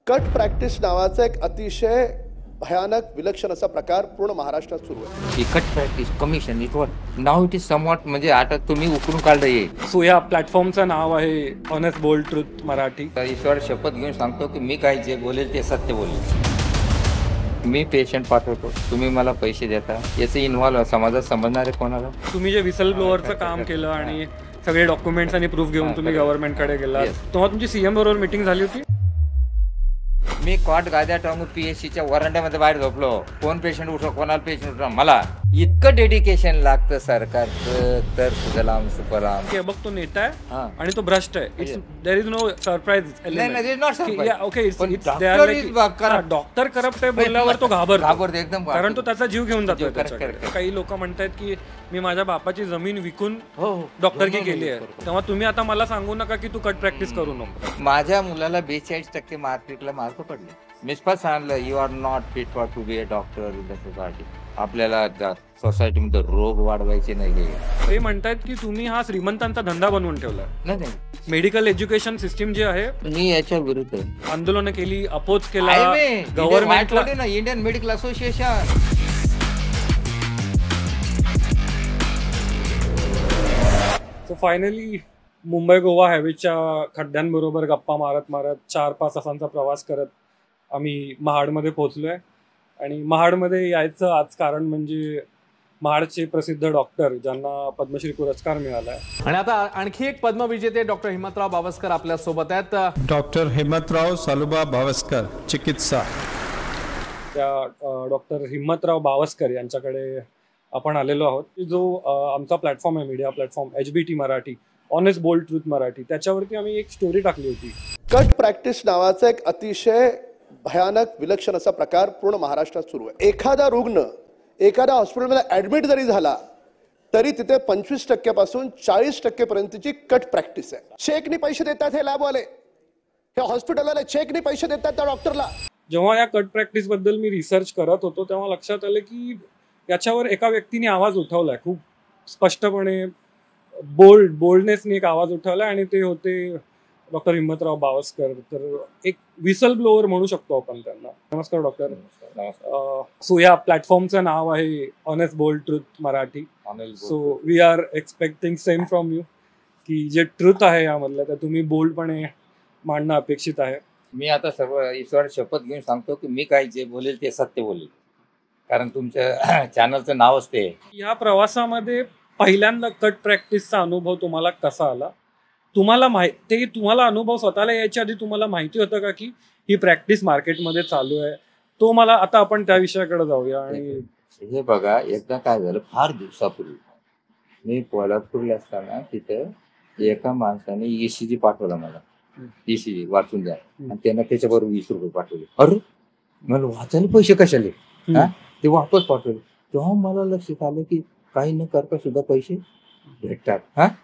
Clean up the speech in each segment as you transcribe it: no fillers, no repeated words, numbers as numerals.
Cut practice नावाचा एक अतिशय भयानक विलक्षण असा प्रकार पूर्ण महाराष्ट्रात सुरू आहे. Cut practice commission it was now it is somewhat म्हणजे आता तुम्ही उकरून काढलं ये. सो या प्लॅटफॉर्मचं नाव आहे ऑनेस्ट बोल्ड ट्रुथ मराठी. ईश्वर शपथ घेऊन सांगतो की मी काय जे बोलेल ते सत्य बोलेल. मी पेशंट पाठवतो, तुम्ही मला पैसे देता, याचे इन्व्हॉल्व समाजात समजणारे कोणाला. तुम्ही जे विसल ब्लोअरचं काम केलं आणि सगळे डॉक्युमेंट्स आणि प्रूफ घेऊन तुम्ही गव्हर्नमेंटकडे गेला, तेव्हा तुमची सीएम बरोबर मीटिंग झाली होती. मी कॉट गाद्या टांगून पीएचसीच्या वरांड्यामध्ये बाहेर झोपलो. कोण पेशंट उठव, कोणाला पेशंट उठव, मला इतकं डेडिकेशन लागतं सरकारचं तर सुजलाम सुफलाम. बघ तो नेता आहे आणि तो भ्रष्ट आहे. It's there is no surprise. Doctor corrupt आहे बोलल्यावर तो घाबरतो एकदम, कारण तो त्याचा जीव घेऊन जातो. काही लोक म्हणतात की मी माझ्या बापाची जमीन विकून डॉक्टरकी केली आहे, तेव्हा तुम्ही आता मला सांगू नका की तू कट प्रॅक्टिस करू नको. माझ्या मुलाला 42% मार्कशीटला मार्क पडले. मिस्पा सांगलं you are not fit for to be a doctor in the society. आपल्याला सोसायटीमध्ये रोग वाढवायचे नाही. ते म्हणतात की तुम्ही हा श्रीमंतांचा धंदा बनवून ठेवला. नाही, मेडिकल एज्युकेशन सिस्टीम जे आहे मी याच्या विरुद्ध आहे. आंदोलन केली, अपोज केला गव्हर्नमेंटला. Indian medical association. So finally Mumbai Goa हायवेच्या खड्ड्यांबरोबर गप्पा मारत 4-5 तासांचा प्रवास करत आम्ही महाडमध्ये पोहोचलोय. आणि महाडमध्ये यायचं आज कारण म्हणजे महाडचे प्रसिद्ध डॉक्टर ज्यांना पद्मश्री पुरस्कार मिळाला आहे. आणि आता आणखी एक पद्मविजेते डॉक्टर हिम्मतराव बावस्कर आपल्या सोबत आहेत. डॉक्टर हिम्मतराव सालुबा बावस्कर, चिकित्सा. त्या डॉक्टर हिम्मतराव बावस्कर यांच्याकडे आपण आलेलो आहोत. जो आमचा प्लॅटफॉर्म आहे, media platform HBT Marathi, honest bold truth Marathi, त्याच्यावरती आम्ही एक स्टोरी टाकली होती. कट प्रॅक्टिस नावाचा एक अतिशय भयानक विलक्षण असा प्रकार पूर्ण महाराष्ट्रात सुरू आहे. एखादा रुग्ण एखाद्या हॉस्पिटलमध्ये ऍडमिट जरी झाला तरी तिथे 25% पासून 40% पर्यंतची कट प्रॅक्टिस आहे. चेकनी पैसे देतात हे लॅबवाले, हे हॉस्पिटलवाले चेकनी पैसे देतात त्या डॉक्टरला. जेव्हा या कट प्रॅक्टिस बद्दल मी रिसर्च करत होतो तेव्हा लक्षात आलं की याच्यावर एका व्यक्तीने आवाज उठवलाय, खूप स्पष्टपणे बोल्डनेसने एक आवाज उठवलाय, आणि ते होते डॉक्टर हिम्मतराव बावस्कर. तर एक विसल ब्लोअर म्हणू शकतो आपण त्यांना. नमस्कार डॉक्टर. सो या प्लॅटफॉर्मचं नाव आहे honest bold truth Marathi. So we are expecting same from you की जे ट्रुथ आहे यामधलं तर तुम्ही बोल्डपणे मांडणं अपेक्षित आहे. मी आता सर्व ईश्वर शपथ घेऊन सांगतो की मी काय जे बोलेल ते सत्य बोलेल, कारण तुमच्या चॅनलचं नावच ते. या प्रवासामध्ये पहिल्यांदा कट प्रॅक्टिसचा अनुभव तुम्हाला कसा आला? तुम्हाला अनुभव स्वतःला यायच्या आधी तुम्हाला माहिती होतं का की ही प्रॅक्टिस मार्केटमध्ये चालू आहे? तो मला आता आपण त्या विषयाकडे जाऊया. आणि हे बघा, एकदा काय झालं, फार दिवसापूर्वी मी कोल्हापूरला असताना तिथं एका माणसाने ECG पाठवला मला. ECG वाचून द्या, आणि त्यांना त्याच्याबरोबर 20 रुपये पाठवले. अरे मला वाचायला पैसे कशाले, ते वापस पाठवले. तेव्हा मला लक्षात आलं की काही न करता सुद्धा पैसे भेटतात.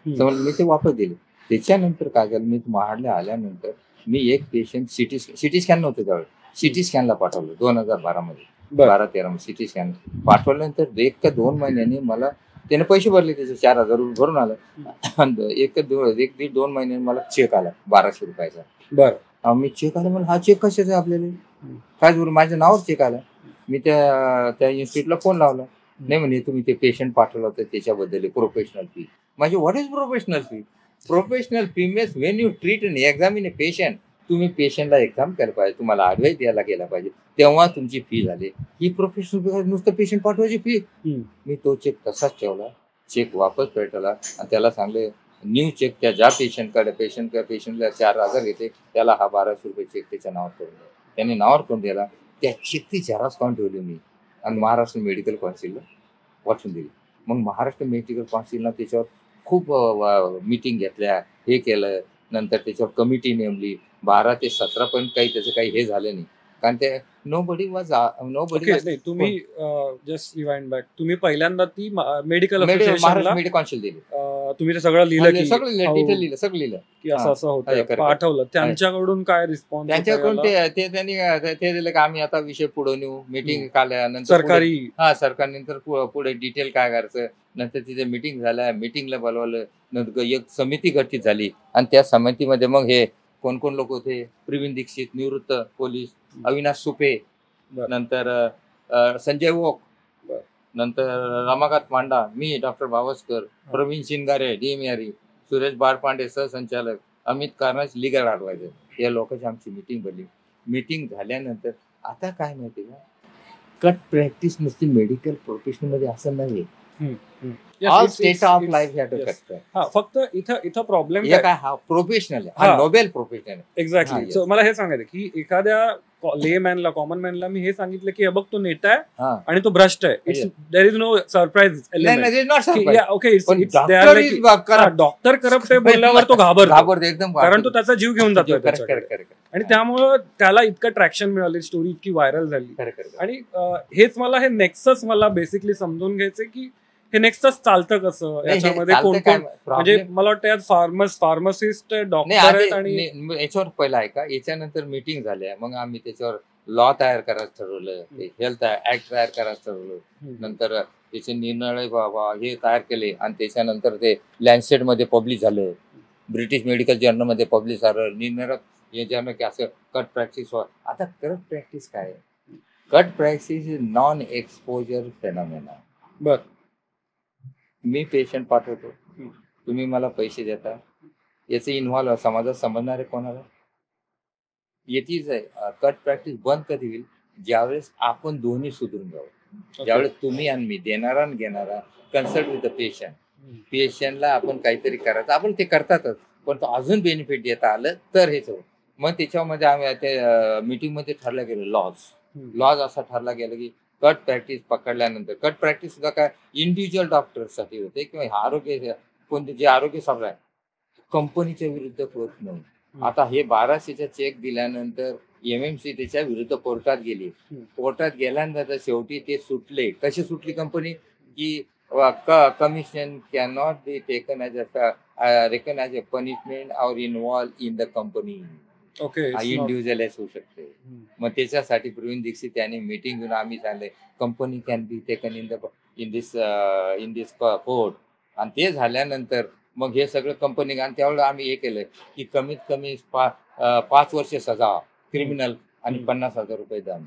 मी ते वापस दिले. त्याच्यानंतर काय झालं, मी महाडला आल्यानंतर मी एक पेशंट सिटी स्कॅन नव्हतं त्यावेळेस, सिटी स्कॅनला पाठवलं 2012 मध्ये, 12-13 सिटी स्कॅन पाठवल्यानंतर 1 का 2 महिन्यांनी मला त्याने पैसे भरले, त्याचे 4,000 रुपये भरून आलं. 1-2 महिन्यांनी मला चेक आला 1200 रुपयाचा. बरं, मी चेक आला, मला हा चेक कशाचा आपल्याला, काय बरोबर माझ्या नावावर चेक आला. मी त्या इन्स्टिट्यूटला फोन लावला. नाही म्हणे तुम्ही ते पेशंट पाठवलं होतं त्याच्याबद्दल प्रोफेशनल फी. माझी what is professional fee? Professional fee means Wien you treat and examine A patient, तुम्ही पेशंटला एक्झाम केला पाहिजे, तुम्हाला ॲडवाईस द्यायला गेला पाहिजे, तेव्हा तुमची फी झाली. ही प्रोफेशनल नुसतं पेशंट पाठवायची फी. मी तो चेक तसाच ठेवला, चेक वापस भेटला, आणि त्याला सांगले न्यू चेक त्या ज्या पेशंटला 4,000 घेते त्याला हा 1200 रुपये चेक त्याच्या नावावर करून द्या. त्याने नावावर करून दिला. त्या चेकची झेरॉक्स काढून ठेवली मी आणि महाराष्ट्र मेडिकल काउन्सिलला वाचून दिली. मग महाराष्ट्र मेडिकल काउन्सिलला त्याच्यावर खूप मीटिंग घेतल्या, हे केलं. नंतर त्याच्यावर कमिटी नेमली. 12 ते 17 पण काही त्याचं काही हे झालं नाही, कारण ते नोबडी वाज. तुम्ही जस्ट रिवाइंड बॅक, तुम्ही पहिल्यांदा ती मेडिकल मेडिकल काउन्सिल दिली. तुम्ही ते सगळं लिहिलं, सगळं लिहिलं की असं होतं, पाठवलं. त्यांच्याकडून काय रिस्पॉन्स? त्यांच्याकडून त्यांनी ते दिलं की आम्ही आता विषय पुढे नेऊ. मीटिंग काढल्यानंतर सरकारनंतर पुढे डिटेल काय करायचं. नंतर तिथे मीटिंग झाल्या, मीटिंगला बोलवलं. नंतर एक समिती गठीत झाली, आणि त्या समितीमध्ये मग हे कोण कोण लोक होते, प्रवीण दीक्षित निवृत्त पोलीस, अविनाश सुपे, बरं. नंतर संजय ओक, बरं. नंतर रमाकांत मांडा, मी डॉक्टर भावस्कर, प्रवीण शिंगारे DMRE, सुरेश बारपांडे सहसंचालक, अमित कार्नाज लिगल ॲडवायझर, या लोकांची आमची मीटिंग भरली. मीटिंग झाल्यानंतर आता काय माहिती का, कट प्रॅक्टिस नसते मेडिकल प्रोफेशन मध्ये असं नाही. ऑल स्टेट ऑफ लाईफ हा फक्त इथं प्रॉब्लेम काय, हा प्रोफेशनल आहे, नोबेल प्रोफेशनल आहे. एक्झॅक्टली. सो मला हे सांगायचं की एखाद्या ले मॅनला, कॉमन मॅनला मी हे सांगितलं की बघ तो नेता आहे आणि तो भ्रष्ट आहे, there is no surprise. Doctor corrupt आहे बोलल्यावर तो घाबरतो एकदम, कारण तो त्याचा जीव घेऊन जातो आणि त्यामुळं त्याला इतकं ट्रॅक्शन मिळालं, स्टोरी इतकी व्हायरल झाली. आणि हेच मला हे नेक्सस मला बेसिकली समजून घ्यायचं की हे नेक्सस चालतं कसं, याच्यामध्ये कोण कोण, म्हणजे मला वाटतं यात फार्मासिस्ट, डॉक्टर आहेत. आणि याच्यावर पहिला आहे का, याच्यानंतर मीटिंग झाल्या, मग आम्ही त्याच्यावर लॉ तयार करायचं ठरवलं, हेल्थ ऍक्ट तयार करायचं ठरवलं, नंतर त्याचे निर्णय हे तयार केले आणि त्याच्यानंतर ते लॅन्सेट मध्ये पब्लिश झालं, ब्रिटिश मेडिकल जर्नल मध्ये पब्लिश झालं. निर्णय याच्यानं की असं कट प्रॅक्टिस. आता कट प्रॅक्टिस काय आहे, cut practice is non exposure phenomena. बर, मी पेशंट पाठवतो, तुम्ही मला पैसे देता, याचे इन्व्हॉल्व समाजात समजणारे कोणाला, याचीच आहे. कट प्रॅक्टिस बंद कधी होईल, ज्यावेळेस आपण दोन्ही सुधरून जाऊ, ज्यावेळेस तुम्ही आणि मी, देणारा आणि घेणारा, कन्सल्ट विथ द पेशंट, पेशंटला आपण काहीतरी करायचं, आपण ते करतातच, पण तो अजून बेनिफिट देता आलं तर हेच होतं. मग त्याच्यामध्ये आम्ही ते मीटिंग मध्ये ठरलं गेलं लॉज असा ठरला गेला की कट प्रॅक्टिस पकडल्यानंतर, कट प्रॅक्टिस सुद्धा काय इंडिव्हिज्युअल डॉक्टरसाठी होते किंवा आरोग्य कोणते जे आरोग्य समजा कंपनीच्या विरुद्ध होत नाही. आता हे 1200चा चेक दिल्यानंतर MMC त्याच्या विरुद्ध कोर्टात गेली, कोर्टात गेल्यानंतर शेवटी ते सुटले. कशी सुटली कंपनी की commission can not be taken as reckon a punishment or involve in the company. Okay, individual होऊ शकते. मग त्याच्यासाठी प्रवीण दीक्षित यांनी मीटिंग घेऊन आम्ही सांगले company can be taken in this court. आणि ते झाल्यानंतर मग हे सगळं कंपनी, आणि त्यावेळेला आम्ही हे केलं की कमीत कमी 5 वर्ष सजा क्रिमिनल आणि 50,000 रुपये दंड.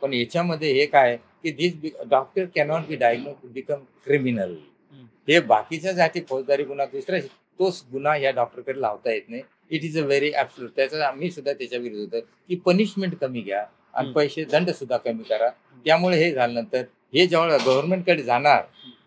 पण याच्यामध्ये हे काय की this doctor cannot be diagnose become criminal. हे बाकीच्यासाठी फौजदारी गुन्हा दुसऱ्या तोच गुन्हा या डॉक्टरकडे लावता येत नाही. It is a very absolute. त्याचा आम्ही सुद्धा त्याच्या विरुद्ध होतं की पनिशमेंट कमी घ्या आणि पैसे दंड सुद्धा कमी करा. त्यामुळे हे झाल्यानंतर हे जेव्हा गव्हर्नमेंटकडे जाणार,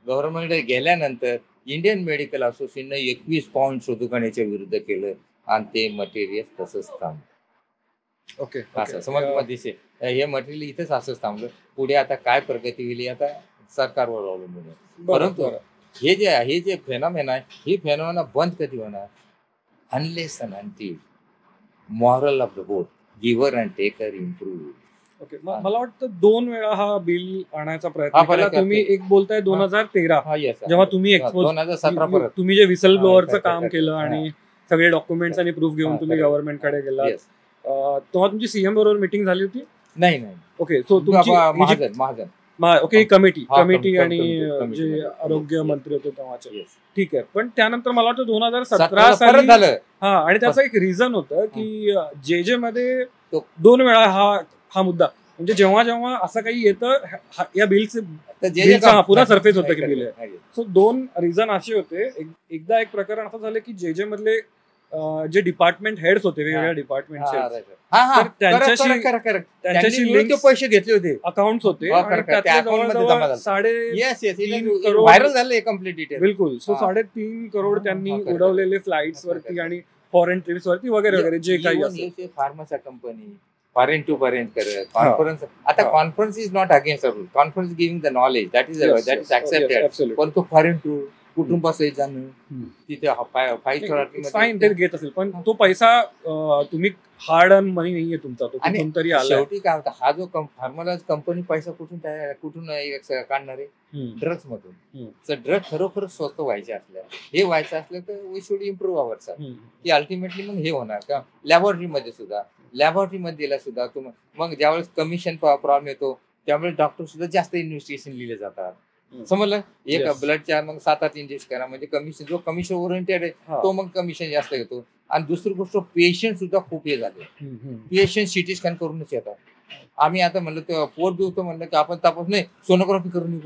गव्हर्नमेंटकडे गेल्यानंतर इंडियन मेडिकल असोसिएशनने 21 पॉईंट शोधून याच्या विरुद्ध केलं आणि ते मटेरियल तसंच थांबलं. ओके, असं समज दिसे हे मटेरियल इथंच असंच थांबलं. पुढे आता काय प्रगती होईल आता सरकारवर अवलंबून आहे. परंतु हे जे फेनॉमेना आहे, ही फेनॉमेना बंद कधी होणार, unless and until moral of the both giver and taker improve. Okay, मला वाटतं 2 वेळा हा बिल आणायचा प्रयत्न केला तुम्ही. एक बोलताय 2013 जेव्हा तुम्ही 2017 तुम्ही जे विसल ब्लोअरचं काम केलं आणि सगळे डॉक्युमेंट्स आणि प्रूफ घेऊन तुम्ही गव्हर्नमेंटकडे गेला, तेव्हा तुमची सीएम बरोबर मीटिंग झाली होती? नाही. ओके, सो तुमची महाजन ओके कमिटी आणि जे आरोग्य मंत्री होते तेव्हाचे, ठीक आहे. पण त्यानंतर मला वाटतं 2017 साली झालं. हा, आणि त्याचं एक रिझन होतं की जे मध्ये 2 वेळा हा मुद्दा, म्हणजे जेव्हा जेव्हा असं काही येतं या बिलचा पुरा सरफेस होतं की बिल आहे. सो 2 रिझन असे होते. एकदा एक प्रकरण असं झालं की जे मध्ये जे डिपार्टमेंट हेड्स होते वेगवेगळ्या डिपार्टमेंटचे, त्यांच्याशी लिंक पैसे घेतले होते, अकाउंट्स होते आणि त्यातले जवळजवळ 3.5 करोड व्हायरल झाले कंप्लीट डिटेल. बिलकुल. सो 3.5 करोड त्यांनी उडवलेले फ्लाईट्स वरती आणि फॉरेन ट्रिप्स वरती वगैरे वगैरे जे काही असेल. फार्मासा कंपनी फॉरेन टू फॉरेन करत कॉन्फरन्स. आता conference is not against rule, conference giving the knowledge that is accepted. पण तो फॉरेन टू कुटुंबासहित जाणं तिथे 5 फाईन ते घेत असेल, पण तो पैसा तुम्ही हार्ड अर्न मनी नाहीये तुमचा, तो कुठून तरी आला. शेवटी काय होतं, हा जो फार्मला कंपनी पैसा कुठून काढणार आहे, ड्रग्स मधून. तर ड्रग खरोखर स्वस्त व्हायचे असल्या, हे व्हायचं असलं तर we should improve our self. की अल्टिमेटली मग हे होणार का लॅबोरेटरीमध्ये सुद्धा मग ज्यावेळेस कमिशन प्रॉब्लेम येतो त्यावेळेस डॉक्टर सुद्धा जास्त इन्व्हेस्टिगेशन लिहिले जातात. समजलं. एक Yes. ब्लडच्या मग 7-8 इंजेक्शन करा, म्हणजे कमिशन, जो कमिशन ओरिएंटेड आहे हा. तो मग कमिशन जास्त घेतो. आणि दुसरी गोष्ट, पेशंट सुद्धा खूप हे झाले. पेशंट सिटी स्कॅन करूनच येतात. आम्ही आता म्हणलं तेव्हा पोट देऊ म्हणलं की आपण तपास नाही, सोनोग्राफी करून येऊ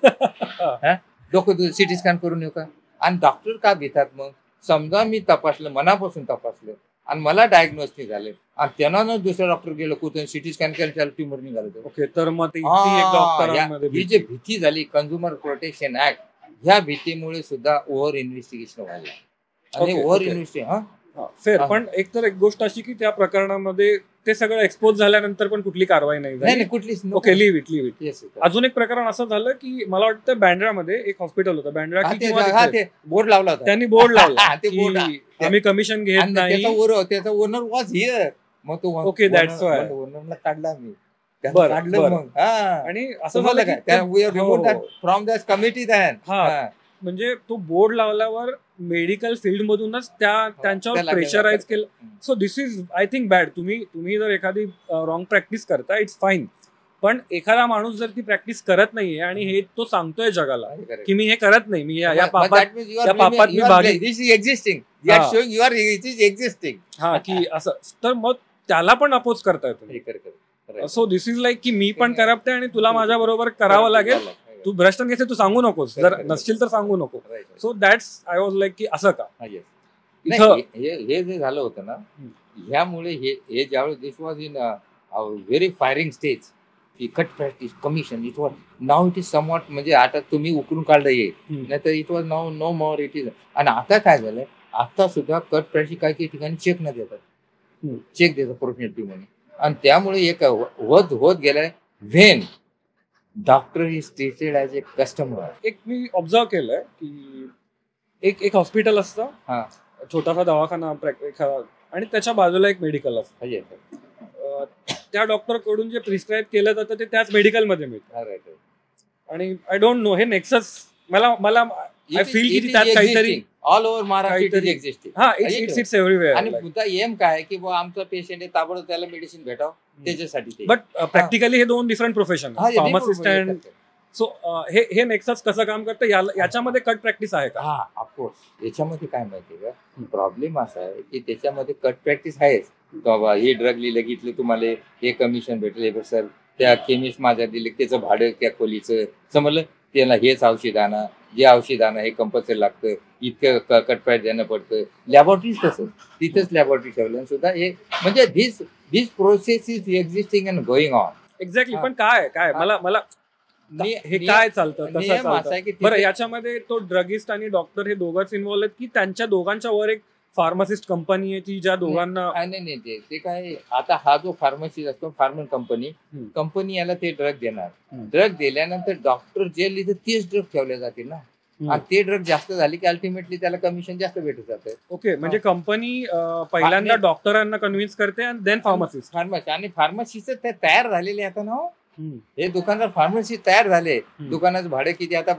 का, डोकं सिटी स्कॅन करून येऊ का. आणि डॉक्टर का घेतात मग, समजा मी तपासलं, मनापासून तपासलं आणि मला डायग्नोज नाही झाले आणि त्यांना दुसऱ्या डॉक्टर गेलं कुठे सिटी स्कॅन केलं, त्याला ट्युमर निघालं. ओके, तर मग ती एक डॉक्टरांमध्ये ही जी भीती झाली कन्झ्युमर प्रोटेक्शन ऍक्ट, ह्या भीतीमुळे सुद्धा ओव्हर इन्व्हेस्टिगेशन व्हायला आणि Okay, ओव्हर okay. इन्व्हेस्टिगेशन फेर. पण एक गोष्ट अशी की त्या प्रकरणामध्ये ते सगळं एक्सपोज झाल्यानंतर पण कुठली कारवाई नाही झाली. नाही कुठलीच. Okay, leave it. Yes, अजून एक प्रकरण असं झालं की मला वाटतं बँड्रामध्ये एक हॉस्पिटल होतं, बँड्रा की किंवा तिथे. ते बोर्ड लावला होता. त्यांनी बोर्ड लावला ते की board आम्ही कमिशन घेत आणि नाही. त्याचा ओनर वॉज हिअर. मग तो Okay, that's why. ओनरला काढला मी. बरं, काढलं बरं. मग. हा. आणि असं झालं की फ्रॉम दॅट कमिटी दॅन. म्हणजे तो बोर्ड लावल्यावर मेडिकल फील्ड मधूनच त्यांच्यावर त्याला प्रेशराईज केलं. केलं. So this is I think bad. तुम्ही जर एखादी रॉंग प्रॅक्टिस करता, इट्स फाईन. पण एखादा माणूस जर ती प्रॅक्टिस करत नाहीये आणि हे तो सांगतोय जगाला की मी हे करत नाही, मी या पापात मी भागी एक्झिस्टिंग. हा, की असं, तर मग त्याला पण अपोज करताय तुम्ही. सो दिस इज लाईक की मी पण करप्ट आहे आणि तुला माझ्या बरोबर करावं लागेल. तू भ्रष्ट घेते, तू सांगू नकोस, जर नसशील तर सांगू नको. So that's I was like की असं का हे जे झालं होतं ना, ह्यामुळे हे ज्यावेळेस this was in very firing stage, की cut practice commission, it was now it is somewhat, म्हणजे आता तुम्ही उकरून काढलं ये, नाही तर it was now no more it is. आणि आता काय झालंय, आता सुद्धा कट प्रॅक्टिस काही काही ठिकाणी चेक न देतात, चेक देतात प्रोफेशनल टीम म्हणून. आणि त्यामुळे एक होत गेलाय when doctor is treated as a customer. एक मी ऑब्झर्व केलंय की एक हॉस्पिटल असतं, छोटासा दवाखाना आणि त्याच्या बाजूला एक मेडिकल असतं. त्या डॉक्टर कडून जे प्रिस्क्राईब केलं जातं ते त्याच मेडिकलमध्ये मिळतं. आणि आय डोंट नो, हे नेक्सस मला आय फील की त्यात काहीतरी ऑल ओव्हर महाराष्ट्र एक्झिस्टिंग. हा, इट्स एव्हरीवेअर. आणि मुद्दा एम काय की आमचा पेशंट आहे, ताबडतोब त्याला मेडिसिन भेटावं त्याच्यासाठी. बट प्रॅक्टिकली हे दोन different profession, pharmacist and. So हे नेक्सस कसं काम करतं, याच्यामध्ये कट प्रॅक्टिस आहे का? हा, ऑफकोर्स. याच्यामध्ये काय माहितीये का, प्रॉब्लेम असा आहे की त्याच्यामध्ये कट प्रॅक्टिस आहेच. बाबा हे ड्रग लिहिलं, घेतलं, तुम्हाला हे कमिशन भेटले सर, त्या केमिस्ट माझ्या दिले, त्याचं भाडं त्या खोलीचं, समजलं, त्याला हेच औषध आणा, जे औषध आणा हे कंपल्सरी लागतं, इतकं कट प्राईस देणं पडतं. लॅबॉरेटरीज तसं, तिथंच लॅबॉरेटरी ठेवलं सुद्धा हे, म्हणजे this process is existing and going on. Exactly. पण काय मला हे काय चालतं, कसं चालतं? बरं, याच्यामध्ये तो ड्रगिस्ट आणि डॉक्टर हे दोघंच इन्व्हॉल्व आहेत की त्यांच्या दोघांच्या वर एक फार्मासिस्ट कंपनी आहे ती ज्या दोघांना? नाही, ते काय, आता हा जो फार्मसिस्ट असतो, फार्मर कंपनी याला ते ड्रग देणार. ड्रग दिल्यानंतर डॉक्टर जे लिहितं तेच ड्रग ठेवले जातील ना, आणि ते ड्रग जास्त झाले की अल्टिमेटली त्याला कमिशन जास्त भेटत जातं. ओके, म्हणजे कंपनी पहिल्यांदा डॉक्टरांना कन्व्हिन्स करते आणि देन फार्मासिस्ट. आणि फार्मसिस्ट ते तयार झालेले आता ना, हे दुकानदार फार्मसिस्ट तयार झाले. दुकानाचं भाडे किती आता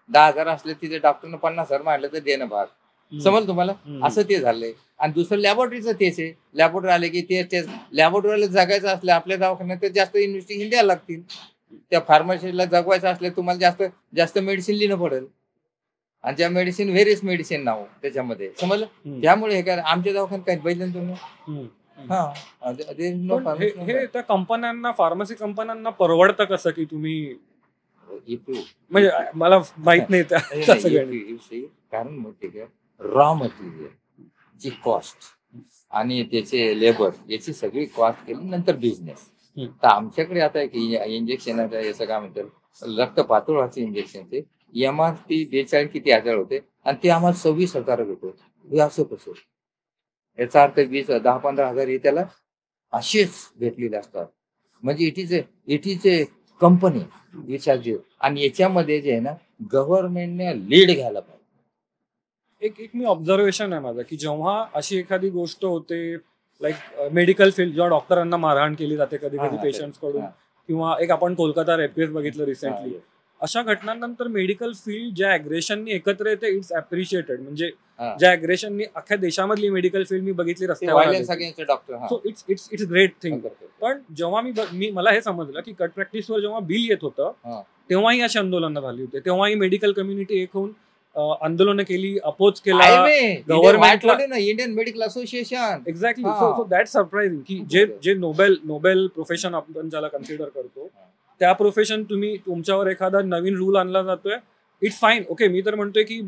10,000 असले, तिथे डॉक्टरनं 50,000 मारलं तर देणं भाग, समज तुम्हाला, असं ते झालंय. आणि दुसरं लॅबोरेटरीचं तेच आहे. लॅबोरेटरी आले की तेच लॅबोरेटरीला जगायचं असलं आपल्या दवाखान्यात तर जास्त इन्व्हेस्टिगेशन द्यायला लागतील. त्या फार्मसीला जगवायचं असलं तुम्हाला जास्त मेडिसिन लिहिणं पडेल, आणि ज्या मेडिसिन व्हेरियस मेडिसिन नाव त्याच्यामध्ये, समजलं. त्यामुळे हे काय आमच्या दवाखान्यात काही बघितलं तुम्ही. हे त्या कंपन्यांना, फार्मसी कंपन्यांना परवडतं कसं की तुम्ही, म्हणजे मला माहित नाही कारण माहिती का, रॉ मटेरियल ची कॉस्ट आणि त्याचे लेबर याची सगळी कॉस्ट केली, नंतर बिझनेस. तर आमच्याकडे आता एक इंजेक्शन याचं काय म्हणतात, रक्त पातळाचे इंजेक्शन, ते MRP 42 किती हजार होते आणि ते आम्हाला 26,000 भेटतो. हे असं कसं, याचा अर्थ 10-15 हजार हे त्याला असेच भेटलेले असतात. म्हणजे इट इज ए कंपनी विचारची. आणि याच्यामध्ये जे आहे ना, गव्हर्नमेंटने लीड घ्यायला पाहिजे. एक मी ऑब्झर्वेशन आहे माझं की जेव्हा अशी एखादी गोष्ट होते, लाईक मेडिकल फील्ड, जेव्हा डॉक्टरांना मारहाण केली जाते कधी पेशंट्स कडून, किंवा एक आपण कोलकाता रेप केस बघितलं रिसेंटली, अशा घटनांनंतर मेडिकल फील्ड ज्या अग्रेशननी एकत्र येते, इट्स अप्रिशिएटेड. म्हणजे ज्या अग्रेशननी अख्ख्या देशामधली मेडिकल फील्ड मी बघितली रस्त्यावर, सो इट्स ग्रेट थिंग. पण जेव्हा मला हे समजलं की कट प्रॅक्टिसवर जेव्हा बिल येत होतं तेव्हाही अशी आंदोलनं झाली होती, तेव्हाही मेडिकल कम्युनिटी एक होऊन आंदोलनं केली, अपोज केला गव्हर्नमेंटला, Indian medical association. Exactly. So that surprising की जे नोबेल प्रोफेशन आपण ज्याला कन्सिडर करतो त्या प्रोफेशन तुम्ही तुमच्यावर एखादा नवीन रूल आणला जातोय, इट्स फाईन, ओके. मी तर म्हणतोय की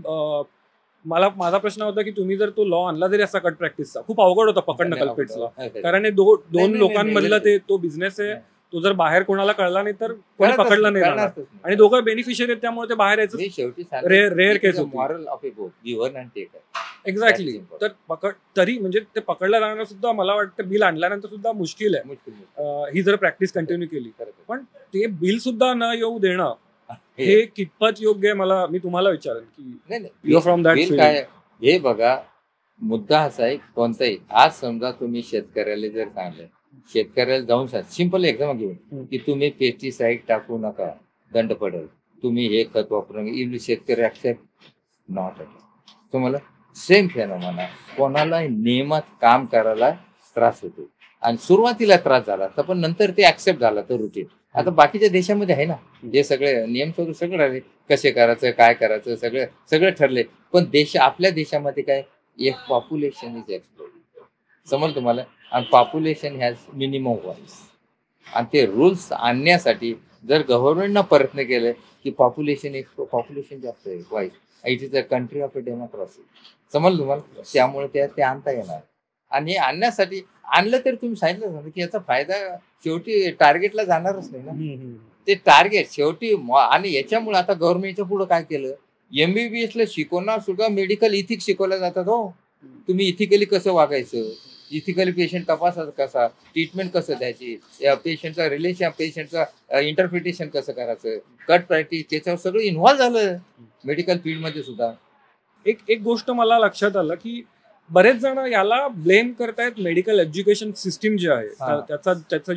माझा प्रश्न होता की तुम्ही जर तो लॉ आणला जरी असा कट प्रॅक्टिसचा, खूप अवघड होता पकडणं कल्पेट्सला, कारण हे दोन लोकांमधला तो बिझनेस आहे. तो जर बाहेर कोणाला कळला नाही तर कोणी पकडला नाही जाणार, आणि दोघं बेनिफिशियरी आहेत, त्यामुळे ते बाहेर यायचं रेअर केस होती. एक्झॅक्टली. तर तरी म्हणजे ते पकडलं जाणं सुद्धा मला वाटतं बिल आणल्यानंतर सुद्धा मुश्किल आहे ही जर प्रॅक्टिस कंटिन्यू केली. पण ते बिल सुद्धा न येऊ देणं हे कितपत योग्य आहे, मी तुम्हाला विचारेन की यू फ्रॉम दॅट फील्ड. हे बघा, मुद्दा असा आहे कोणताही, आज समजा तुम्ही शेतकऱ्याला जर सांगलं, शेतकऱ्याला जाऊन सांग, सिंपल एक्झाम घेऊन की तुम्ही पेस्टिसाइड टाकू नका, दंड पडेल, तुम्ही हे खत वापरू नका, शेतकरी ऍक्सेप्ट नॉट. तुम्हाला सेम फेनॉमेना, कोणाला नियमात काम करायला त्रास होतो, आणि सुरुवातीला त्रास झाला तर पण नंतर ते ऍक्सेप्ट झाला तर रुटीन. आता बाकीच्या देशामध्ये आहे ना, जे सगळे नियम सगळं राहिले, कसे करायचं, काय करायचं, सगळं ठरले. पण आपल्या देशामध्ये काय, एक पॉप्युलेशन इज एक्सप्लोडिंग, समज तुम्हाला, आणि पॉप्युलेशन हॅज मिनिमम व्हॉइस, आणि ते रूल्स आणण्यासाठी जर गव्हर्नमेंटनं प्रयत्न केले की पॉप्युलेशन जास्त आहे, voice, it is a country of a democracy, समज तुम्हाला, त्यामुळे ते आणता येणार. आणि हे आणण्यासाठी आणलं तरी तुम्ही सांगितलं की याचा फायदा शेवटी टार्गेटला जाणारच नाही ना, ते टार्गेट शेवटी. आणि याच्यामुळे आता गव्हर्नमेंटच्या पुढे काय केलं, MBBS ला शिकवणार सुद्धा मेडिकल इथिक्स शिकवल्या जातात. हो, तुम्ही इथिकली कसं वागायचं, इथिकली पेशंट तपासायचं कसा, ट्रीटमेंट कसं द्यायची, पेशंटचा रिलेशन, पेशंटचा इंटरप्रिटेशन कसं करायचं, कट प्रॅक्टिस, त्याच्यावर सगळं इन्व्हॉल्व झालं मेडिकल फील्डमध्ये सुद्धा. एक गोष्ट मला लक्षात आलं की बरेच जण याला ब्लेम करतायत, मेडिकल एज्युकेशन सिस्टीम जे आहे त्याचा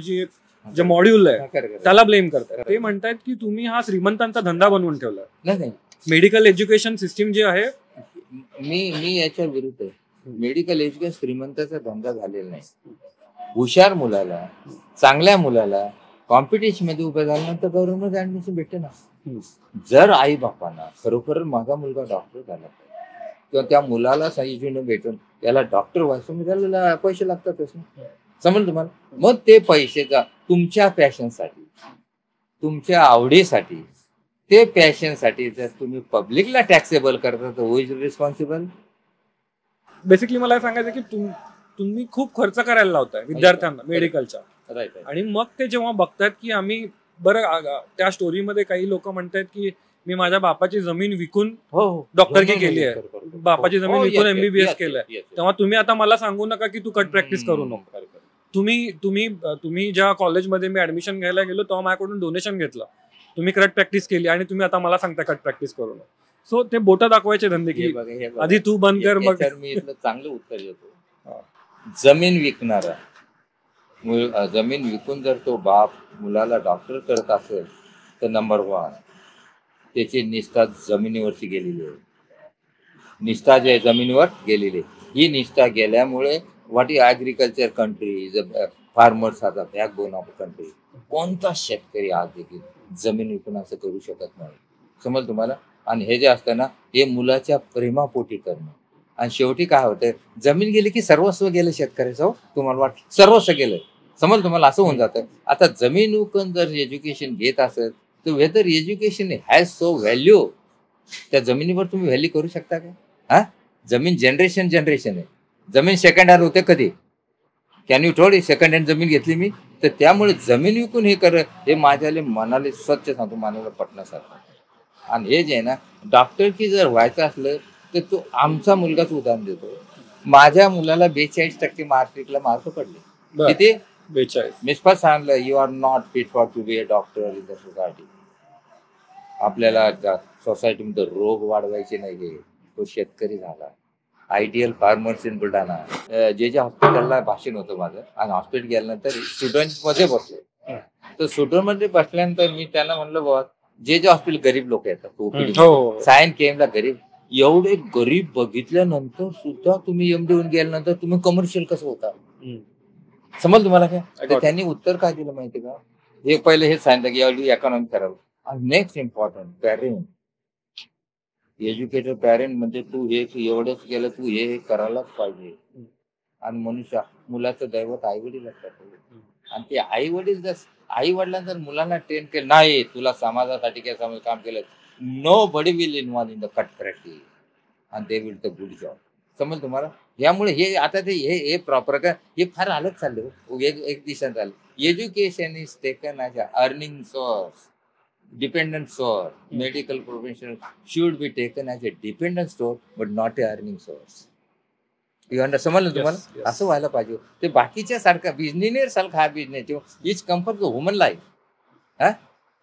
जे मॉड्यूल आहे त्याला ब्लेम करतायत. ते म्हणतायत की तुम्ही हा श्रीमंतांचा धंदा बनवून ठेवला. नाही, मेडिकल एज्युकेशन सिस्टीम जे आहे, मी याच्या विरुद्ध आहे. मेडिकल एज्युकेशन श्रीमंताचा धंदा झालेला नाही. हुशार मुलाला, चांगल्या मुलाला कॉम्पिटिशन मध्ये उभं झाल्यानंतर गव्हर्नमेंट ऍडमिशन भेटते ना. जर आई बापांना खरोखर माझा मुलगा डॉक्टर झाला किंवा त्या मुलाला सही भेटून त्याला डॉक्टर व्हायचं, त्याला पैसे लागतातच ना, समज तुम्हाला. मग ते पैसेचा तुमच्या पॅशनसाठी, तुमच्या आवडीसाठी, ते पॅशनसाठी जर तुम्ही पब्लिकला टॅक्सेबल करता तर हु इज रिस्पॉन्सिबल. बेसिकली मला सांगायचं की तुम्ही खूप खर्च करायला लावताय विद्यार्थ्यांना मेडिकलच्या, आणि मग ते जेव्हा बघतात की आम्ही बरं, त्या स्टोरीमध्ये काही लोक म्हणतात की मी माझ्या बापाची जमीन विकून डॉक्टरकी केली आहे, बापाची जमीन विकून MBBS केलंय, तेव्हा तुम्ही आता मला सांगू नका की तू कट प्रॅक्टिस करू नको. तुम्ही ज्या कॉलेजमध्ये मी ऍडमिशन घ्यायला गेलो तेव्हा माझ्याकडून डोनेशन घेतलं, तुम्ही कट प्रॅक्टिस केली, आणि तुम्ही आता मला सांगता कट प्रॅक्टिस करू नको. सो ते बोटा दाखवायचे धंदे की आधी तू बंद कर. मग मी इथलं चांगलं उत्तर देतो. जमीन विकणारा, जमीन विकून जर तो बाप मुलाला डॉक्टर करत असेल तर नंबर 1 त्याची निष्ठा जमिनीवरची गेलेली आहे. निष्ठा जी आहे जमिनीवर गेलेली आहे. ही निष्ठा गेल्यामुळे what is agriculture country, farmers are the backbone of country. कोणता शेतकरी आज देखील जमीन विकून असं करू शकत नाही, समज तुम्हाला. आणि हे जे असतं ना, हे मुलाच्या प्रेमापोटी करणं, आणि शेवटी काय होतं, जमीन गेली की सर्वस्व गेलं शेतकऱ्याचं. तुम्हाला वाटतं सर्वस्व गेलं, समज तुम्हाला असं होऊन जातं. आता जमीन विकून जर एज्युकेशन घेत असेल तर whether education has so value, त्या जमिनीवर तुम्ही व्हॅल्यू करू शकता का? हा, जमीन जनरेशन आहे. जमीन सेकंड हँड होते कधी? कॅन यू थोडी सेकंड हँड जमीन घेतली मी तर, त्यामुळे जमीन विकून हे माझ्याला मनाला स्वच्छ सांगतो, मनाला पटण्यासारखं. आणि हे जे आहे ना, डॉक्टर की जर व्हायचं असलं तर तो आमचा मुलगाच उदाहरण देतो. माझ्या मुलाला 42% मार्कला मार्क पडले. किती? 42. मी स्पष्ट सांगलं, you are not fit for to be a doctor in the society. आपल्याला सोसायटीमध्ये रोग वाढवायचे नाही, तो शेतकरी झाला. Ideal farmers in Buldhana. जे हॉस्पिटलला भाषण होतं माझं, आणि हॉस्पिटल गेल्यानंतर स्टुडंटमध्ये बसले. तर स्टुडंटमध्ये बसल्यानंतर मी त्यांना म्हणलं, बाबा जे हॉस्पिटल गरीब लोक येतात, सायन केमला गरीब, एवढे गरीब बघितल्यानंतर सुद्धा तुम्ही MD होऊन गेल्यानंतर तुम्ही कमर्शियल कसं होता, समज तुम्हाला काय? तर त्यांनी उत्तर काय दिलं माहिती का? हे पहिले हेच सांगितलं की एवढी इकॉनॉमी करावं. Next important parent, educated parent म्हणजे तू हे एवढंच केलं, तू हे करायलाच पाहिजे. आणि मनुष्य मुलाचं दैवत आई वडील असतात. आणि ते आई वडील जर आई वडिलांना जर मुलांना ट्रेन केलं नाही, तुला समाजासाठी काय काम केलं, nobody will involve in the cut practice आणि they will the good job. समज तुम्हाला. यामुळे हे आता ते हे प्रकार हे फार अलग चाललं. एक दिशा चाललं. Education is taken as a earning source, dependent source. Medical professional should be taken as a dependent source but not a earning source. You understand? समजलं तुम्हाला? असं व्हायला पाहिजे. ते बाकीच्या सारखा इंजिनियर सारखा हा business is comfort the human life. हा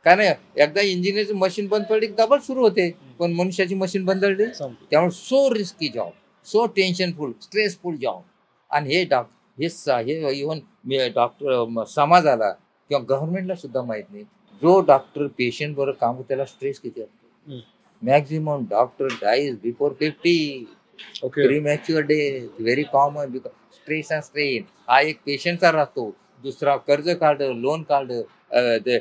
काय नाही, एकदा इंजिनियरची मशीन बंद पडली डबल सुरू होते, पण मनुष्याची मशीन बंद पडली त्यामुळे so risky job, so tensionful, stressful job. आणि हे इव्हन डॉक्टर समाजाला किंवा गव्हर्नमेंटला सुद्धा माहित नाही. जो डॉक्टर पेशंट बरोबर काम करतो त्याला स्ट्रेस किती असतो. Maximum doctor dies before 50. Premature death very common because stress and strain. हा एक पेशंटचा राहतो. दुसरा कर्ज काढलं, लोन काढलं, ते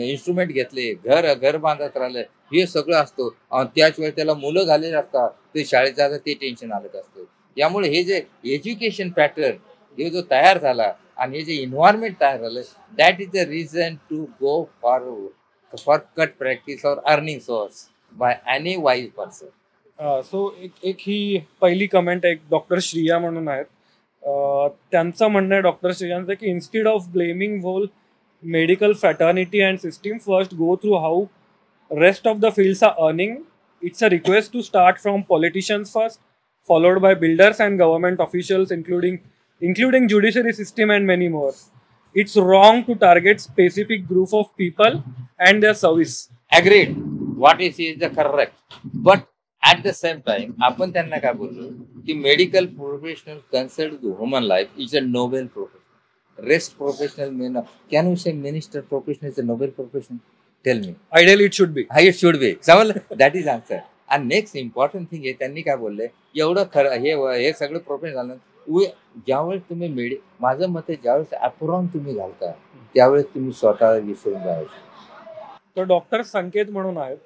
इन्स्ट्रुमेंट घेतले, घर बांधत राहिलं, हे सगळं असतं. त्याच वेळी त्याला मुलं झालेली असतात, ते शाळेत जातात, ते टेन्शन आलं असतं. यामुळे हे जे एज्युकेशन पॅटर्न हे जो तयार झाला आणि हे जे इन्व्हायरमेंट तयार झालं, that is the reason to go for cut practice or earning source by any wise person. So एक ही पहिली कमेंट आहे. डॉक्टर श्रिया म्हणून आहेत. त्यांचं म्हणणं आहे डॉक्टर श्रियांचं की instead of blaming whole medical fraternity and system, first go through how rest of the fields are earning. It's a request to start from politicians first, followed by builders and government officials, including judiciary system and many more. It's wrong to target specific group of people and their service. Agreed. What is the correct. But at the same time, आपण त्यांना काय बोललो की medical professional concern to human life is a noble profession. Rest professional men can you say minister profession is a noble profession? Tell me. Ideally it should be. It should be. समजलं? That is answer. आणि next important thing आहे, त्यांनी काय बोलले, एवढं खरं हे सगळं प्रोफेशन झालं. ज्यावेळेस तुम्ही माझं मत आहे, ज्यावेळेस ॲप्रॉन तुम्ही घालता त्यावेळेस तुम्ही स्वतःला विसरून जायचं. तर डॉक्टर संकेत म्हणून आहेत.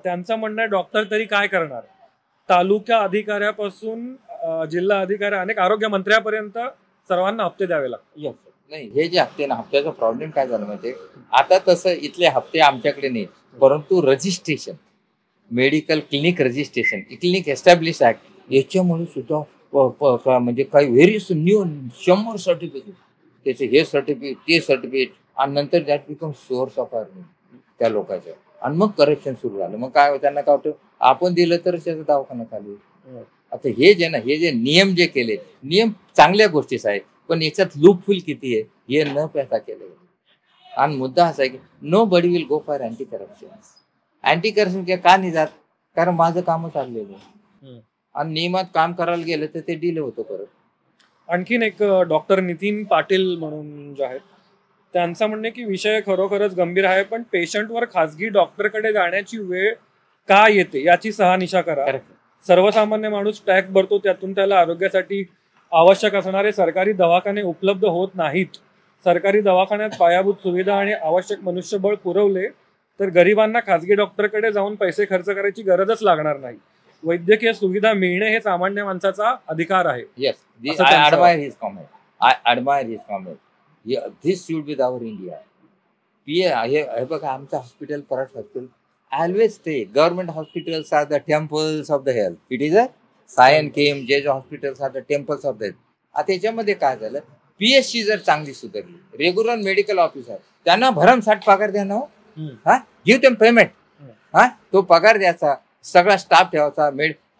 त्यांचं म्हणणं आहे डॉक्टर तरी काय करणार, तालुका अधिकाऱ्यापासून जिल्हा अधिकारी अनेक आरोग्य मंत्र्यापर्यंत सर्वांना हप्ते द्यावे लागतात. नाही, हे जे हप्ते ना, हप्त्याचा प्रॉब्लेम काय झाला माहिती, आता तसं इथले हप्ते आमच्याकडे नाही, परंतु registration, medical clinic registration, clinic establish act याच्यामुळे सुद्धा म्हणजे काही व्हेरियस न्यू 100 सर्टिफिकेट, त्याचे हे सर्टिफिकेट ते सर्टिफिकेट, आणि नंतर that become source of earning त्या लोकांच्या. आणि मग करप्शन सुरू झालं. मग काय त्यांना काय वाटतं, आपण दिलं तर त्याचा दवाखाना चालू. आता हे जे नियम जे केले, नियम चांगल्या गोष्टीच आहे, पण याच्यात लूपहोल किती आहे हे न पैसा केलं. आणि मुद्दा असा आहे की nobody will go for anti corruption. Anti corruption का नाही जात, कारण माझं काम चाललेलं आहे. आणि नियमात काम करायला गेलं तर ते डिले होतं परत. आणखीन एक डॉक्टर नितीन पाटील म्हणून जे आहेत, त्यांचं म्हणणं की विषय खरोखरच गंभीर आहे, पण पेशंटवर खासगी डॉक्टरकडे जाण्याची वेळ का येते याची शहानिशा करा. सर्वसामान्य माणूस टॅक्स भरतो, त्यातून त्याला आरोग्यासाठी आवश्यक असणारे सरकारी दवाखाने उपलब्ध होत नाहीत. सरकारी दवाखान्यात पायाभूत सुविधा आणि आवश्यक मनुष्यबळ पुरवले तर गरिबांना खासगी डॉक्टरकडे जाऊन पैसे खर्च करायची गरजच लागणार नाही. वैद्यकीय सुविधा मिळणे हे सामान्य माणसाचा अधिकार आहे. Yes, I admire his comment. I admire his comment. Yeah, this should be our India. हे बघा, आमचं हॉस्पिटल, परत hospital, always stay. Government hospitals are the temples of the health. It is a Sion came, जे hospitals are the temples of the health. आता याच्यामध्ये काय झालं, PSC जर चांगली सुधारली, रेग्युलर मेडिकल ऑफिसर त्यांना भरमसाठ पगार द्या ना. Give them payment. तो पगार द्यायचा, सगळा स्टाफ ठेवायचा.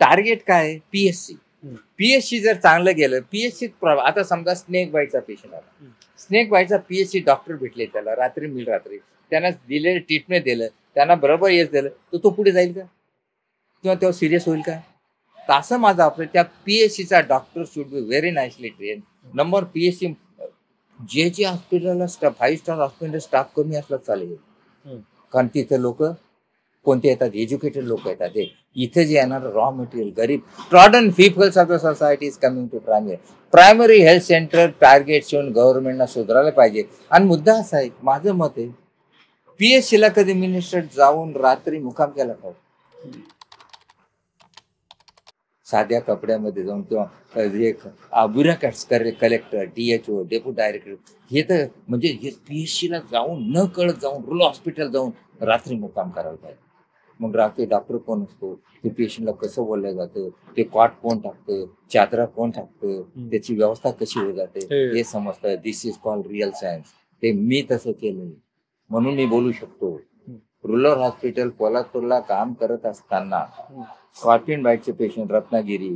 टार्गेट काय, PSC जर चांगलं गेलं, PSC आता समजा स्नेक बाईटचा पेशंट आला, स्नेक बाईटचा PSC डॉक्टर भेटले त्याला रात्री त्यांना दिलेलं ट्रीटमेंट दिलं, त्यांना बरोबर यश दिलं, तर तो पुढे जाईल का किंवा तेव्हा सिरियस होईल का? तर असं माझं आपलं त्या PSCचा doctor should be very nicely train. Number PSC जे हॉस्पिटलला स्टाफ 5 स्टार हॉस्पिटल स्टाफ कमी असला चालेल, कारण तिथे लोक कोणते येतात, एज्युकेटेड लोक येतात. ते इथे जे येणार रॉ मटेरियल, गरीब trodden peoples of the society is coming to primary health centre. Target ठेवून गव्हर्नमेंटला सुधारायला पाहिजे. आणि मुद्दा असा आहे, माझं मत आहे, PSC ला कधी मिनिस्टर जाऊन रात्री मुक्काम केला का? साध्या कपड्यामध्ये जाऊन किंवा ब्युरोक्रॅट्स कलेक्टर, DHO, डेप्युटी डायरेक्टर, हे तर म्हणजे हे PSC ला जाऊन न कळत जाऊन रुरल हॉस्पिटल जाऊन रात्री मुक्काम करायला पाहिजे. मग रात्री डॉक्टर कोण असतो, ते पेशंटला कसं बोललं जातं, ते कॉट कोण टाकतं, चादरा कोण टाकतं, त्याची व्यवस्था कशी होत जाते हे समजतं. दिस इज कॉल्ड रिअल सायन्स. ते मी तसं केलं म्हणून मी बोलू शकतो. रुरल हॉस्पिटल पोलादपूरला काम करत असताना स्कॉर्पियन बाईटचे पेशंट रत्नागिरी,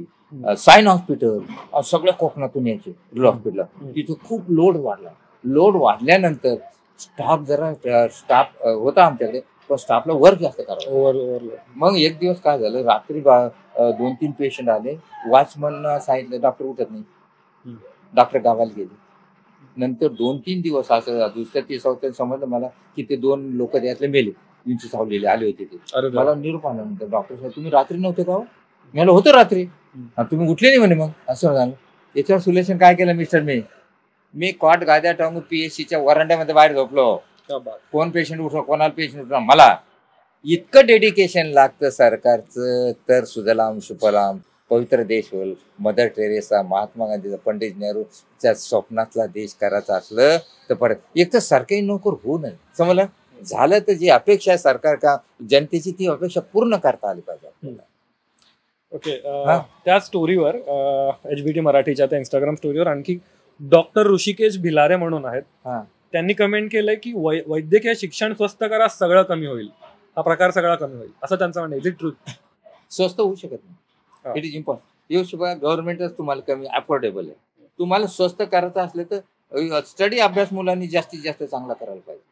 साइन हॉस्पिटल, सगळ्या कोकणातून यायचे रुरल हॉस्पिटलला. तिथे खूप लोड वाढला. लोड वाढल्यानंतर स्टाफ होता आमच्याकडे, पण स्टाफला वर्क जास्त करावं. मग एक दिवस काय झालं, रात्री 2-3 पेशंट आले. वॉचमन सांगितलं डॉक्टर उठत नाही, डॉक्टर गावाला गेले. नंतर 2-3 दिवस असं दुसऱ्या तिसऱ्या समजलं मला की ते 2 लोक त्यातले मेले, विंचू चावलेले आले होते ते. मला निरोप आला. नंतर डॉक्टर साहेब तुम्ही रात्री नव्हते का? मला होतं रात्री. तुम्ही उठले नाही म्हणे. मग असं झालं. याच्यावर सोल्युशन काय केलं मिस्टर, मी कॉट गाद्या टांगून PSCच्या वरांड्यामध्ये बाहेर झोपलो. कोण पेशंट उठलं, कोणाला पेशंट उठलं, मला इतकं डेडिकेशन लागतं सरकारचं. तर सुजलाम सुफलाम पवित्र देश होईल. मदर टेरेसा, महात्मा गांधीचा, पंडित नेहरूच्या स्वप्नातला देश करायचा असलं तर परत एक तर सरकारी नोकर होऊ नये. समजलं? झालं तर जी अपेक्षा आहे सरकार का जनतेची, ती अपेक्षा पूर्ण करता आली पाहिजे आपल्याला. ओके. त्या स्टोरीवर HBT मराठीच्या त्या इंस्टाग्राम स्टोरीवर आणखी डॉक्टर ऋषिकेश भिलारे म्हणून आहेत, त्यांनी कमेंट केलंय की वैद्यकीय शिक्षण स्वस्त करा, सगळं कमी होईल, हा प्रकार सगळा कमी होईल, असं त्यांचं म्हणणं. Is it truth? स्वस्त होऊ शकत नाही. It is impossible. गव्हर्नमेंटच तुम्हाला कमी अफोर्डेबल आहे. तुम्हाला स्वस्त करायचं असलं तर स्टडी अभ्यास मुलांनी जास्तीत जास्त चांगला करायला पाहिजे.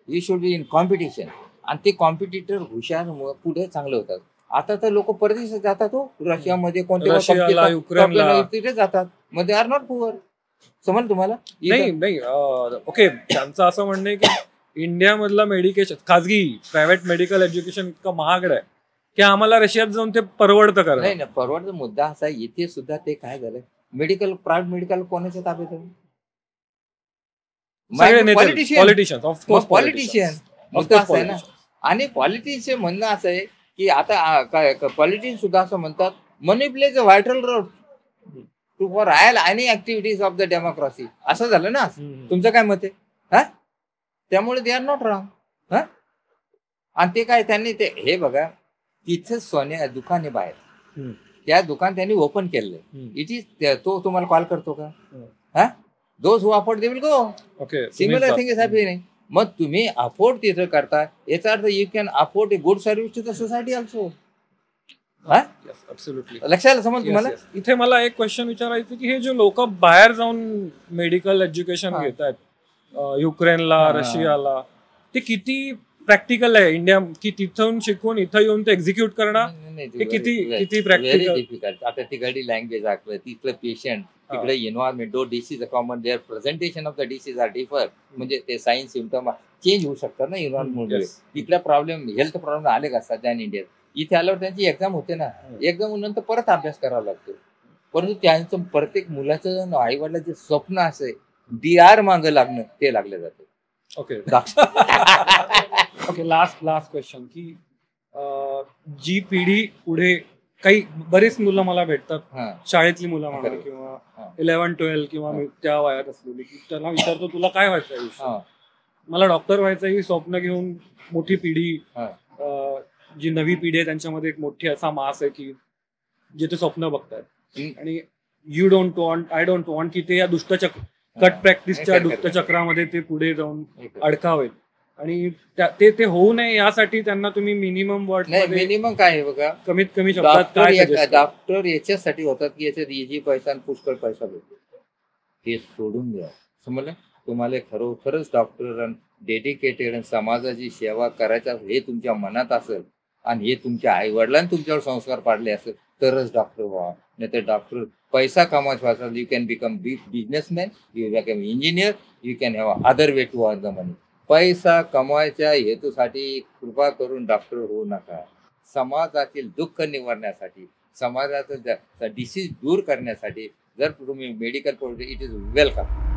You should be in competition. आणि ते कॉम्पिटिटर हुशार पुढे चांगले होतात. आता तर लोक परदेशात जातात, हो, रशियामध्ये कोणत्या युक्रेनला तिथे जातात. मग दे आर नॉट पुअर. समज तुम्हाला नाही. ओके, त्यांचं असं म्हणणं आहे की इंडियामधला मेडिकेशन, खाजगी प्रायव्हेट मेडिकल एज्युकेशन इतकं महागड आहे की आम्हाला रशियात जाऊन ते परवडतं करणं. नाही, परवडतं. मुद्दा असा इथे सुद्धा ते काय झालं, प्रायव्हेट मेडिकल कोणाच्या ताब्यात आहे? पॉलिटिशियन. मुद्दा असा आहे ना. आणि पॉलिटिशियन म्हणणं असं आहे की आता पॉलिटिशियन सुद्धा असं म्हणतात, money plays a vital role to for all any activities of the democracy. असं झालं ना. तुमचं काय मत आहे? त्यामुळे दे आर नॉट रॉंग. आणि ते काय त्यांनी ते हे बघा, तिथं सोन्या दुकान आहे बाहेर, त्या दुकान त्यांनी ओपन केलंय. इट इज तो तुम्हाला कॉल करतो का? Those who afford they will go. Okay, similar thing is happening. मग तुम्ही अफोर्ड तिथं करता, याचा अर्थ you can afford a good service to the society also. लक्षात समज तुम्हाला. इथे मला एक क्वेश्चन विचारायचं की हे जे लोक बाहेर जाऊन मेडिकल एज्युकेशन घेत आहेत युक्रेनला, रशियाला, ते किती प्रॅक्टिकल आहे इंडिया, की तिथून शिकून इथं येऊन ते एक्झिक्यूट करणं किती प्रॅक्टिकल? डिफिकल्ट. आता तिकडली लँग्वेज आहे, तिथलं पेशंट, तिकडे environment, though disease common, their presentation of the disease are differ. म्हणजे ते सायन्स सिम्पटम चेंज होऊ शकतात ना एन्व्हायरमेंटमुळे. तिकडे प्रॉब्लेम, हेल्थ प्रॉब्लेम आले का सध्या इंडियात? इथे आल्यावर त्यांची एक्झाम होते ना, एक्झाम नंतर परत अभ्यास करावा लागतो. परंतु त्यांचं प्रत्येक मुलाचं आई वडिलांचे स्वप्न असे DR मागं लागणं, ते लागलं जातं. ओके. ओके, लास्ट क्वेश्चन की जी पिढी पुढे, काही बरीच मुलं मला भेटतात, शाळेतली मुलं म्हणा किंवा 11-12 किंवा त्या वयात असलेली, की त्यांना विचारतो तुला काय व्हायचं? मला डॉक्टर व्हायचं ही स्वप्न घेऊन मोठी पिढी, जी नवी पिढी आहे त्यांच्यामध्ये एक मोठी असा मास आहे की जे ते स्वप्न बघतात. आणि you don't want, I don't want की ते या कट प्रॅक्टिसच्या दुष्टचक्रामध्ये ते पुढे जाऊन अडकावेत. आणि ते होऊ नये यासाठी त्यांना तुम्ही मिनिमम मिनिमम काय आहे बघा, कमीत कमी शब्दात काय? डॉक्टर याच्यासाठी होतात की याच्यात इजी पैसा आणि पुष्कळ पैसा भेटतो. हे सोडून द्या. समजलं? तुम्हाला खरोखरच डॉक्टर डेडिकेटेड आणि समाजाची सेवा करायचा हे तुमच्या मनात असेल आणि हे तुमच्या आई वडिलांनी तुमच्यावर संस्कार पाडले असेल तरच डॉक्टर व्हा. नाही तर डॉक्टर पैसा कमावायचा असेल, you can become businessman, you can engineer, you can have other way to earn the money. पैसा कमवायच्या हेतूसाठी कृपा करून डॉक्टर होऊ नका. समाजातील दुःख निवारण्यासाठी, समाजाचं डिसीज दूर करण्यासाठी जर तुम्ही मेडिकल इट इज वेलकम.